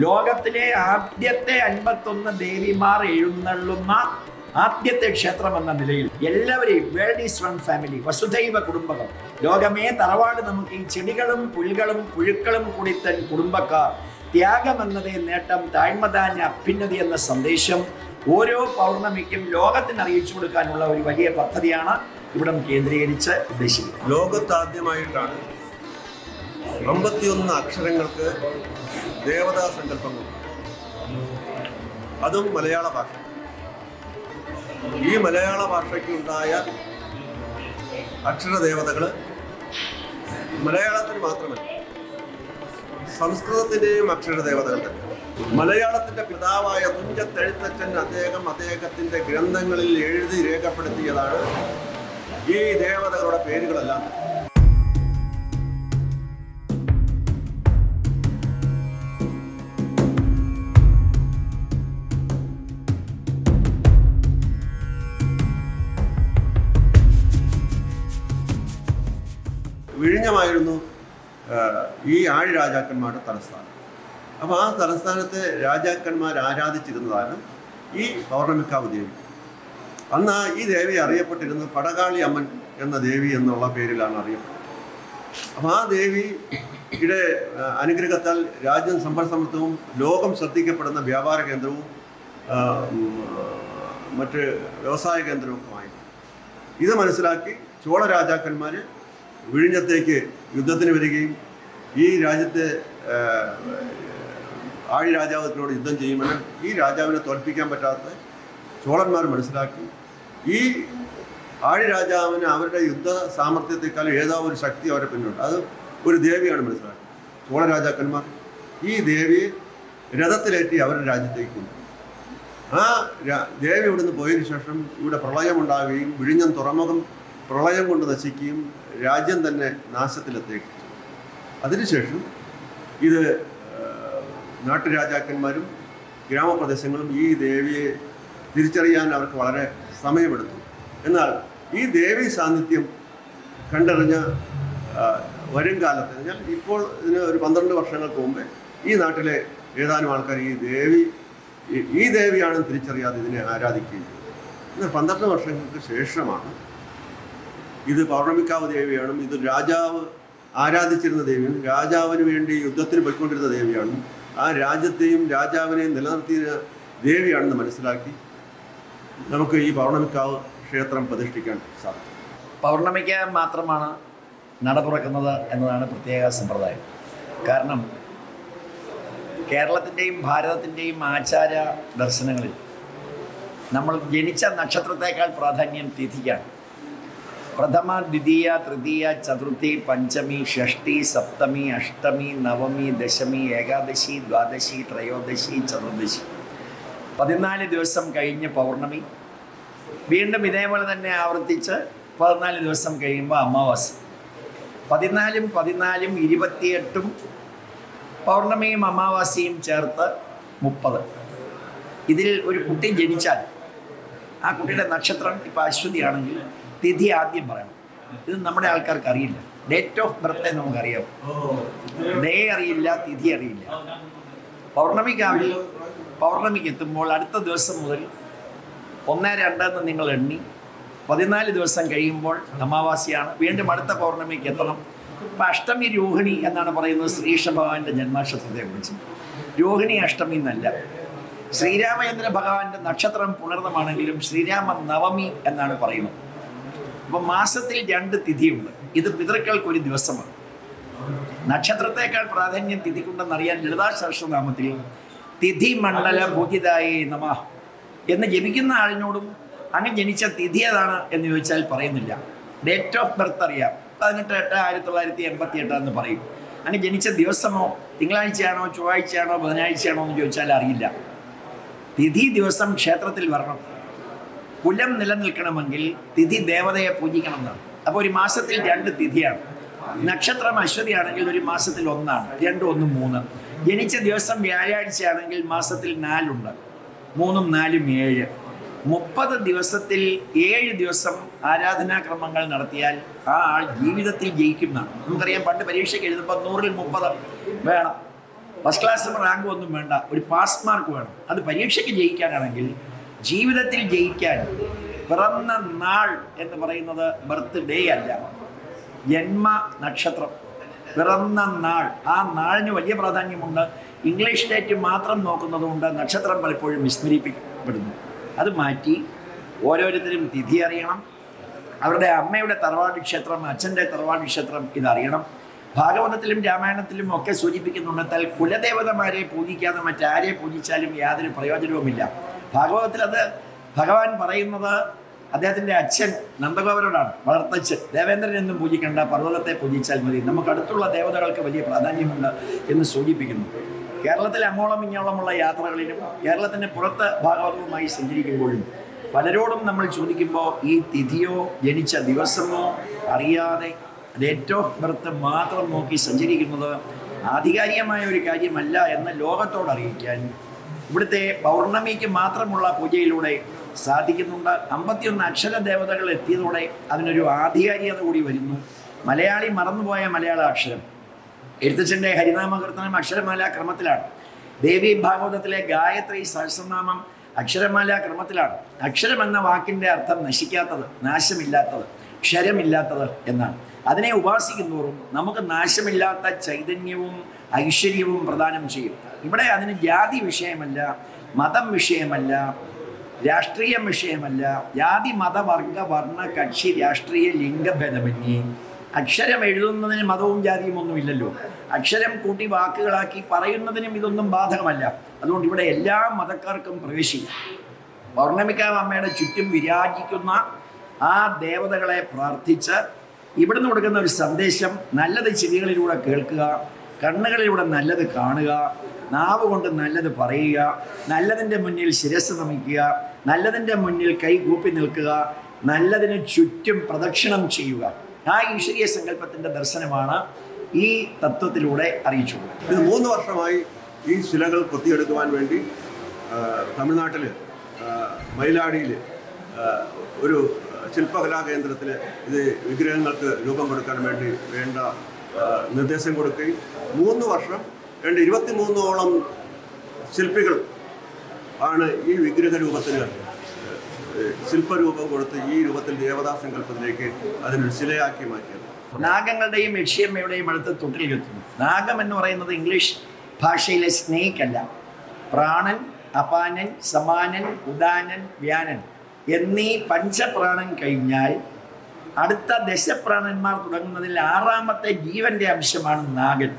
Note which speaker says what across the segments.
Speaker 1: ലോകത്തിലെ ആദ്യത്തെ 51 ദേവിമാർ എഴുന്നള്ളുന്ന ആദ്യത്തെ ക്ഷേത്രം എന്ന നിലയിൽ എല്ലാവരെയും വേൾഡ് ഈസ് വൺ ഫാമിലി, വസുധൈവ കുടുംബകം, ലോകമേ തറവാട് നമുക്ക്, ഈ ചെടികളും പുൽകളും പുഴുക്കളും കൂടി തൻ കുടുംബക്കാർ, ത്യാഗമെന്നതേ നേട്ടം, താഴ്മതാന്യ അഭ്യുന്നതി എന്ന സന്ദേശം ഓരോ പൗർണമിക്കും ലോകത്തിന് അറിയിച്ചു കൊടുക്കാനുള്ള ഒരു വലിയ പദ്ധതിയാണ് ഇവിടം കേന്ദ്രീകരിച്ച് ഉദ്ദേശിക്കുന്നത്.
Speaker 2: ലോകത്താദ്യമായിട്ടാണ് 51 അക്ഷരങ്ങൾക്ക് ദേവതാ സങ്കല്പങ്ങൾ, അതും മലയാള ഭാഷ. ഈ മലയാള ഭാഷയ്ക്കുണ്ടായ അക്ഷരദേവതകൾ മലയാളത്തിന് മാത്രമല്ല സംസ്കൃതത്തിൻ്റെയും അക്ഷരദേവതകൾ തന്നെ. മലയാളത്തിൻ്റെ പിതാവായ തുഞ്ചത്തെഴുത്തച്ഛൻ അദ്ദേഹത്തിൻ്റെ ഗ്രന്ഥങ്ങളിൽ എഴുതി രേഖപ്പെടുത്തിയതാണ് ഈ ദേവതകളുടെ പേരുകളെല്ലാം. വിഴിഞ്ഞമായിരുന്നു ഈ ആഴി രാജാക്കന്മാരുടെ തലസ്ഥാനം. അപ്പോൾ ആ തലസ്ഥാനത്തെ രാജാക്കന്മാർ ആരാധിച്ചിരുന്നതാണ് ഈ പൗർണമിക്കാവ് ദേവി. അന്ന് ഈ ദേവി അറിയപ്പെട്ടിരുന്നത് പടകാളി അമ്മൻ എന്ന ദേവി എന്നുള്ള പേരിലാണ് അറിയപ്പെട്ടത്. അപ്പോൾ ആ ദേവിയുടെ അനുഗ്രഹത്താൽ രാജ്യം സമ്പൽ സമൃദ്ധവും ലോകം ശ്രദ്ധിക്കപ്പെടുന്ന വ്യാപാര കേന്ദ്രവും മറ്റ് വ്യവസായ കേന്ദ്രവുമായി. ഇത് മനസ്സിലാക്കി ചോള രാജാക്കന്മാർ വിഴിഞ്ഞത്തേക്ക് യുദ്ധത്തിന് വരികയും ഈ രാജ്യത്തെ ആഴി രാജാവിനോട് യുദ്ധം ചെയ്യുമെന്ന് ഈ രാജാവിനെ തോൽപ്പിക്കാൻ പറ്റാത്ത ചോളന്മാർ മനസ്സിലാക്കി ഈ ആഴി രാജാവിന് അവരുടെ യുദ്ധ സാമർഥ്യത്തെക്കാൾ ഏതോ ഒരു ശക്തി അവരെ പിന്നുണ്ട്. അത് ഒരു ദേവിയാണ് മനസ്സിലാക്കി. ചോള രാജാക്കന്മാർ ഈ ദേവിയെ രഥത്തിലേറ്റി അവരുടെ രാജ്യത്തേക്ക് കൊണ്ടു. ആ ദേവി ഇവിടുന്ന് പോയതിനു ശേഷം ഇവിടെ പ്രളയമുണ്ടാകുകയും വിഴിഞ്ഞം തുറമുഖം പ്രളയം കൊണ്ട് നശിക്കുകയും രാജ്യം തന്നെ നാശത്തിലെത്തേക്കും. അതിനുശേഷം ഇത് നാട്ടുരാജാക്കന്മാരും ഗ്രാമപ്രദേശങ്ങളും ഈ ദേവിയെ തിരിച്ചറിയാൻ അവർക്ക് വളരെ സമയമെടുത്തു. എന്നാൽ ഈ ദേവി സാന്നിധ്യം കണ്ടറിഞ്ഞ വരും കാലത്ത്, എന്നാൽ ഇപ്പോൾ ഇതിന് ഒരു 12 വർഷങ്ങൾക്ക് മുമ്പേ ഈ നാട്ടിലെ ഏതാനും ആൾക്കാർ ഈ ദേവിയാണെന്ന് തിരിച്ചറിയാതെ ഇതിനെ ആരാധിക്കുകയും ചെയ്തു. എന്നാൽ 12 വർഷങ്ങൾക്ക് ശേഷമാണ് ഇത് പൗർണമിക്കാവ് ദേവിയാണ്, ഇത് രാജാവ് ആരാധിച്ചിരുന്ന ദേവിയാണ്, രാജാവിന് വേണ്ടി യുദ്ധത്തിന് പോയിക്കൊണ്ടിരുന്ന ദേവിയാണ്, ആ രാജ്യത്തെയും രാജാവിനെയും നിലനിർത്തിയ ദേവിയാണെന്ന് മനസ്സിലാക്കി നമുക്ക് ഈ പൗർണമിക്കാവ് ക്ഷേത്രം പ്രതിഷ്ഠിക്കാൻ സാധിക്കും.
Speaker 1: പൗർണമിക്ക് മാത്രമാണ് നട തുറക്കുന്നത് എന്നതാണ് പ്രത്യേക സമ്പ്രദായം. കാരണം കേരളത്തിൻ്റെയും ഭാരതത്തിൻ്റെയും ആചാര ദർശനങ്ങളിൽ നമ്മൾ ജനിച്ച നക്ഷത്രത്തേക്കാൾ പ്രാധാന്യം തിഥിക്കാണ്. പ്രഥമ, ദ്വിതീയ, തൃതീയ, ചതുർത്ഥി, പഞ്ചമി, ഷഷ്ടി, സപ്തമി, അഷ്ടമി, നവമി, ദശമി, ഏകാദശി, ദ്വാദശി, ത്രയോദശി, ചതുർദശി. 14 ദിവസം കഴിഞ്ഞ് പൗർണമി, വീണ്ടും ഇതേപോലെ തന്നെ ആവർത്തിച്ച് 14 ദിവസം കഴിയുമ്പോൾ അമാവാസി. 14, 28 പൗർണമിയും അമാവാസിയും ചേർത്ത് 30. ഇതിൽ ഒരു കുട്ടി ജനിച്ചാൽ ആ കുട്ടിയുടെ നക്ഷത്രം ഇപ്പോൾ അശ്വതിയാണെങ്കിൽ തിഥി ആദ്യം പറയണം. ഇത് നമ്മുടെ ആൾക്കാർക്ക് അറിയില്ല. ഡേറ്റ് ഓഫ് ബർത്ത് നമുക്കറിയാം, ഡേ അറിയില്ല, തിഥി അറിയില്ല. പൗർണമിക്കാവിൽ പൗർണമിക്ക് എത്തുമ്പോൾ അടുത്ത ദിവസം മുതൽ 1, 2 എന്ന് നിങ്ങൾ എണ്ണി 14 ദിവസം കഴിയുമ്പോൾ അമാവാസിയാണ്. വീണ്ടും അടുത്ത പൗർണമിക്ക് എത്തണം. ഇപ്പം അഷ്ടമി രോഹിണി എന്നാണ് പറയുന്നത് ശ്രീകൃഷ്ണ ഭഗവാന്റെ ജന്മാക്ഷത്രത്തെക്കുറിച്ച്. രോഹിണി അഷ്ടമി എന്നല്ല. ശ്രീരാമചന്ദ്ര ഭഗവാന്റെ നക്ഷത്രം പുണർന്നമാണെങ്കിലും ശ്രീരാമ നവമി എന്നാണ് പറയുന്നത്. അപ്പം മാസത്തിൽ 2 തിഥിയുണ്ട്. ഇത് പിതൃക്കൾക്കൊരു ദിവസമാണ്. നക്ഷത്രത്തേക്കാൾ പ്രാധാന്യം തിഥിക്കുണ്ടെന്നറിയാൻ ലളിതാ സഹസ്രനാമത്തിൽ തിഥി മണ്ഡല പൂജിതായേ നമഃ എന്ന് ജപിക്കുന്ന ആളിനോടും അങ്ങ് ജനിച്ച തിഥി ഏതാണ് എന്ന് ചോദിച്ചാൽ പറയുന്നില്ല. ഡേറ്റ് ഓഫ് ബർത്ത് അറിയാം, 18/8/1988 എന്ന് പറയും. അങ്ങ് ജനിച്ച ദിവസമോ തിങ്കളാഴ്ചയാണോ ചൊവ്വാഴ്ചയാണോ ബുധനാഴ്ചയാണോ എന്ന് ചോദിച്ചാൽ അറിയില്ല. തിഥി ദിവസം ക്ഷേത്രത്തിൽ വരണം. കുലം നിലനിൽക്കണമെങ്കിൽ തിഥി ദേവതയെ പൂജിക്കണം എന്നാണ്. അപ്പോൾ ഒരു മാസത്തിൽ 2 തിഥിയാണ്. നക്ഷത്രം അശ്വതിയാണെങ്കിൽ ഒരു മാസത്തിൽ 1 2, 1, 3. ജനിച്ച ദിവസം വ്യാഴാഴ്ചയാണെങ്കിൽ മാസത്തിൽ 4 ഉണ്ട്. 3, 4, 7. 30 ദിവസത്തിൽ 7 ദിവസം ആരാധനാക്രമങ്ങൾ നടത്തിയാൽ ആ ആൾ ജീവിതത്തിൽ ജയിക്കുന്നതാണ്. നമുക്കറിയാം, പണ്ട് പരീക്ഷയ്ക്ക് എഴുതുമ്പോൾ 100-ൽ 30 വേണം. ഫസ്റ്റ് ക്ലാസ് റാങ്ക് ഒന്നും വേണ്ട, ഒരു പാസ് മാർക്ക് വേണം. അത് പരീക്ഷയ്ക്ക് ജയിക്കാനാണെങ്കിൽ, ജീവിതത്തിൽ ജയിക്കാൻ പിറന്ന നാൾ എന്ന് പറയുന്നത് ബർത്ത് ഡേ അല്ല, ജന്മ നക്ഷത്രം, പിറന്ന നാൾ. ആ നാളിന് വലിയ പ്രാധാന്യമുണ്ട്. ഇംഗ്ലീഷ് ഡേറ്റ് മാത്രം നോക്കുന്നതുകൊണ്ട് നക്ഷത്രം പലപ്പോഴും വിസ്മരിപ്പിക്കപ്പെടുന്നു. അത് മാറ്റി ഓരോരുത്തരും തിഥി അറിയണം, അവരുടെ അമ്മയുടെ തറവാട് ക്ഷേത്രം, അച്ഛൻ്റെ തറവാട് ക്ഷേത്രം ഇതറിയണം. ഭാഗവതത്തിലും രാമായണത്തിലും ഒക്കെ സൂചിപ്പിക്കുന്നുണ്ടെന്നാൽ കുലദേവതമാരെ പൂജിക്കാതെ മറ്റാരെ പൂജിച്ചാലും യാതൊരു പ്രയോജനവുമില്ല. ഭാഗവതത്തിൽ അത് ഭഗവാൻ പറയുന്നത് അദ്ദേഹത്തിൻ്റെ അച്ഛൻ നന്ദഗോപരോടാണ്, വളർത്തച്ഛൻ. ദേവേന്ദ്രൻ എന്നും പൂജിക്കേണ്ട, പർവ്വതത്തെ പൂജിച്ചാൽ മതി, നമുക്ക് അടുത്തുള്ള ദേവതകൾക്ക് വലിയ പ്രാധാന്യമുണ്ട് എന്ന് സൂചിപ്പിക്കുന്നു. കേരളത്തിൽ അങ്ങോളം ഇങ്ങോളമുള്ള യാത്രകളിലും കേരളത്തിന് പുറത്ത് ഭാഗവതവുമായി സഞ്ചരിക്കുമ്പോഴും പലരോടും നമ്മൾ ചോദിക്കുമ്പോൾ ഈ തിഥിയോ ജനിച്ച ദിവസമോ അറിയാതെ ഡേറ്റ് ഓഫ് ബർത്ത് മാത്രം നോക്കി സഞ്ചരിക്കുന്നത് ആധികാരികമായ ഒരു കാര്യമല്ല എന്ന് ലോകത്തോട് അറിയിക്കാൻ ഇവിടുത്തെ പൗർണമിക്ക് മാത്രമുള്ള പൂജയിലൂടെ സാധിക്കുന്നുണ്ട്. 51 അക്ഷര ദേവതകൾ എത്തിയതോടെ അതിനൊരു ആധികാരികത കൂടി വരുന്നു. മലയാളി മറന്നുപോയ മലയാള അക്ഷരം. എഴുത്തച്ഛൻ്റെ ഹരിനാമകീർത്തനം അക്ഷരമാല ക്രമത്തിലാണ്. ദേവി ഭാഗവതത്തിലെ ഗായത്രി സഹസ്രനാമം അക്ഷരമാല ക്രമത്തിലാണ്. അക്ഷരം എന്ന വാക്കിൻ്റെ അർത്ഥം നശിക്കാത്തത്, നാശമില്ലാത്തത്, ക്ഷരമില്ലാത്തത് എന്നാണ്. അതിനെ ഉപാസിക്കുന്നതോറും നമുക്ക് നാശമില്ലാത്ത ചൈതന്യവും ഐശ്വര്യവും പ്രദാനം ചെയ്യും. ഇവിടെ അതിന് ജാതി വിഷയമല്ല, മതം വിഷയമല്ല, രാഷ്ട്രീയം വിഷയമല്ല. ജാതി മത വർഗ വർണ്ണ കക്ഷി രാഷ്ട്രീയ ലിംഗഭേദമന്യേ അക്ഷരം എഴുതുന്നതിന് മതവും ജാതിയും ഒന്നുമില്ലല്ലോ. അക്ഷരം കൂട്ടി വാക്കുകളാക്കി പറയുന്നതിനും ഇതൊന്നും ബാധകമല്ല. അതുകൊണ്ട് ഇവിടെ എല്ലാ മതക്കാർക്കും പ്രവേശിക്കാം. പൗർണമിക്കാവ് അമ്മയുടെ ചുറ്റും വിരാജിക്കുന്ന ആ ദേവതകളെ പ്രാർത്ഥിച്ച് ഇവിടുന്ന് കൊടുക്കുന്ന ഒരു സന്ദേശം നല്ലത് ചെവികളിലൂടെ കേൾക്കുക, കണ്ണുകളിലൂടെ നല്ലത് കാണുക, നാവ് കൊണ്ട് നല്ലത് പറയുക, നല്ലതിൻ്റെ മുന്നിൽ ശിരസ് നമിക്കുക, നല്ലതിൻ്റെ മുന്നിൽ കൈ കൂപ്പി നിൽക്കുക, നല്ലതിന് ചുറ്റും പ്രദക്ഷിണം ചെയ്യുക. ആ ഈശ്വരീയ സങ്കല്പത്തിൻ്റെ ദർശനമാണ് ഈ തത്വത്തിലൂടെ അറിയിച്ചു.
Speaker 2: ഇത് 3 വർഷമായി ഈ ശിലകൾ കൊത്തിയെടുക്കുവാൻ വേണ്ടി തമിഴ്നാട്ടിൽ മയിലാടിയിൽ ഒരു ശില്പകലാ കേന്ദ്രത്തിൽ ഇത് വിഗ്രഹങ്ങൾക്ക് രൂപം കൊടുക്കാൻ വേണ്ടി വേണ്ട നിർദ്ദേശം കൊടുക്കുകയും 3 വർഷം 23ഓളം ശില്പികൾ ആണ് ഈ വിഗ്രഹ രൂപത്തിന് ശില്പരൂപം കൊടുത്ത് ഈ രൂപത്തിൽ ദേവതാ സങ്കല്പത്തിലേക്ക് അതിനൊരു ശിലയാക്കി മാറ്റിയത്.
Speaker 1: നാഗങ്ങളുടെയും യക്ഷിയമ്മയുടെയും അടുത്ത് തൊട്ടിൽ കെത്തുന്നു. നാഗം എന്ന് പറയുന്നത് ഇംഗ്ലീഷ് ഭാഷയിലെ സ്നേക്ക് അല്ല. പ്രാണൻ, അപാനൻ, സമാനൻ, ഉദാനൻ, വ്യാനൻ എന്നീ പഞ്ചപ്രാണൻ കഴിഞ്ഞാൽ അടുത്ത ദശപ്രാണന്മാർ തുടങ്ങുന്നതിൽ 6ാമത്തെ ജീവന്റെ അംശമാണ് നാഗൻ.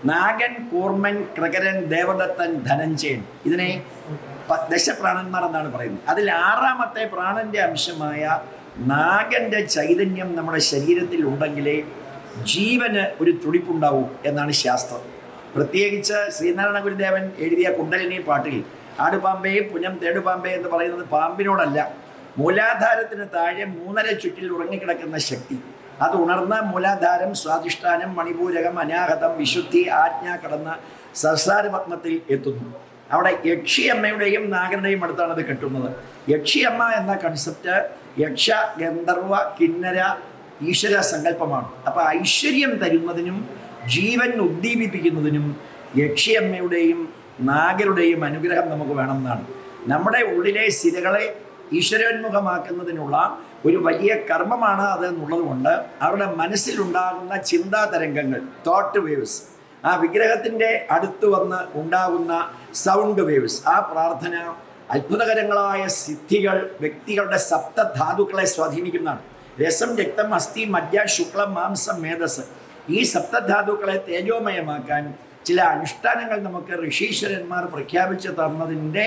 Speaker 1: നാഗൻ, കൂർമൻ, കൃകരൻ, ദേവദത്തൻ, ധനഞ്ജയൻ, ഇതിനെ ദശപ്രാണന്മാർ എന്നാണ് പറയുന്നത്. അതിൽ 6ാമത്തെ പ്രാണന്റെ അംശമായ നാഗന്റെ ചൈതന്യം നമ്മുടെ ശരീരത്തിൽ ഉണ്ടെങ്കിലേ ജീവന് ഒരു തുടിപ്പുണ്ടാവൂ എന്നാണ് ശാസ്ത്രം. പ്രത്യേകിച്ച് ശ്രീനാരായണ ഗുരുദേവൻ എഴുതിയ കുണ്ടലിനി പാട്ടിൽ ആടുപാമ്പേ പുനം തേടുപാമ്പേ എന്ന് പറയുന്നത് പാമ്പിനോടല്ല, മൂലാധാരത്തിന് താഴെ 3.5 ചുറ്റിൽ ഉറങ്ങിക്കിടക്കുന്ന ശക്തി. അത് ഉണർന്ന മൂലാധാരം, സ്വാധിഷ്ഠാനം, മണിപൂരകം, അനാഹതം, വിശുദ്ധി, ആജ്ഞ കടന്ന് സഹസ്രാരപത്മത്തിൽ എത്തുന്നു. അവിടെ യക്ഷിയമ്മയുടെയും നാഗരുടെയും അടുത്താണ് അത് കെട്ടുന്നത്. യക്ഷിയമ്മ എന്ന കൺസെപ്റ്റ് യക്ഷ, ഗന്ധർവ, കിന്നര, ഈശ്വര സങ്കല്പമാണ്. അപ്പോൾ ഐശ്വര്യം തരുന്നതിനും ജീവൻ ഉദ്ദീപിപ്പിക്കുന്നതിനും യക്ഷിയമ്മയുടെയും നാഗരുടെയും അനുഗ്രഹം നമുക്ക് വേണമെന്നാണ്. നമ്മുടെ ഉള്ളിലെ സ്ഥിരകളെ ഈശ്വരോന്മുഖമാക്കുന്നതിനുള്ള ഒരു വലിയ കർമ്മമാണ് അത് എന്നുള്ളത് കൊണ്ട് അവരുടെ മനസ്സിലുണ്ടാകുന്ന ചിന്താ തരംഗങ്ങൾ, തോട്ട് വേവ്സ്, ആ വിഗ്രഹത്തിൻ്റെ അടുത്ത് വന്ന് ഉണ്ടാകുന്ന സൗണ്ട് വേവ്സ്, ആ പ്രാർത്ഥന അത്ഭുതകരങ്ങളായ സിദ്ധികൾ വ്യക്തികളുടെ സപ്തധാതുക്കളെ സ്വാധീനിക്കുന്നതാണ്. രസം, രക്തം, അസ്ഥി, മജ്ജ, ശുക്ലം, മാംസം, മേധസ്, ഈ സപ്തധാതുക്കളെ തേജോമയമാക്കാൻ ചില അനുഷ്ഠാനങ്ങൾ നമുക്ക് ഋഷീശ്വരന്മാർ പ്രഖ്യാപിച്ചു തന്നതിൻ്റെ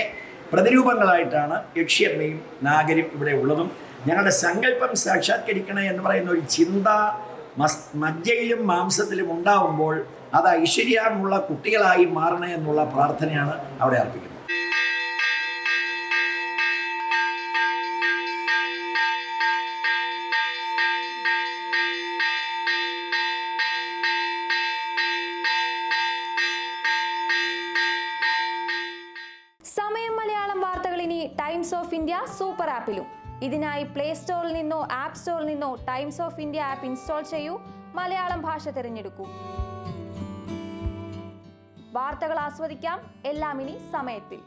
Speaker 1: പ്രതിരൂപങ്ങളായിട്ടാണ് യക്ഷിയമ്മയും നാഗരും ഇവിടെ ഉള്ളതും. ഞങ്ങളുടെ സങ്കല്പം സാക്ഷാത്കരിക്കണേ എന്ന് പറയുന്ന ഒരു ചിന്ത മജ്ജയിലും മാംസത്തിലും ഉണ്ടാവുമ്പോൾ അത് ഐശ്വര്യമുള്ള കുട്ടികളായി മാറണേ എന്നുള്ള പ്രാർത്ഥനയാണ് അവിടെ അർപ്പിക്കുന്നത്.
Speaker 3: സമയം മലയാളം വാർത്തകൾ ഇനി ടൈംസ് ഓഫ് ഇന്ത്യ സൂപ്പർ ആപ്പിലും. ഇതിനായി പ്ലേ സ്റ്റോറിൽ നിന്നോ ആപ്പ് സ്റ്റോറിൽ നിന്നോ times of India app install ചെയ്യൂ. മലയാളം ഭാഷ തിരഞ്ഞെടുക്കൂ. വാർത്തകൾ ആസ്വദിക്കാം എല്ലാം ഇനി സമയത്തിൽ.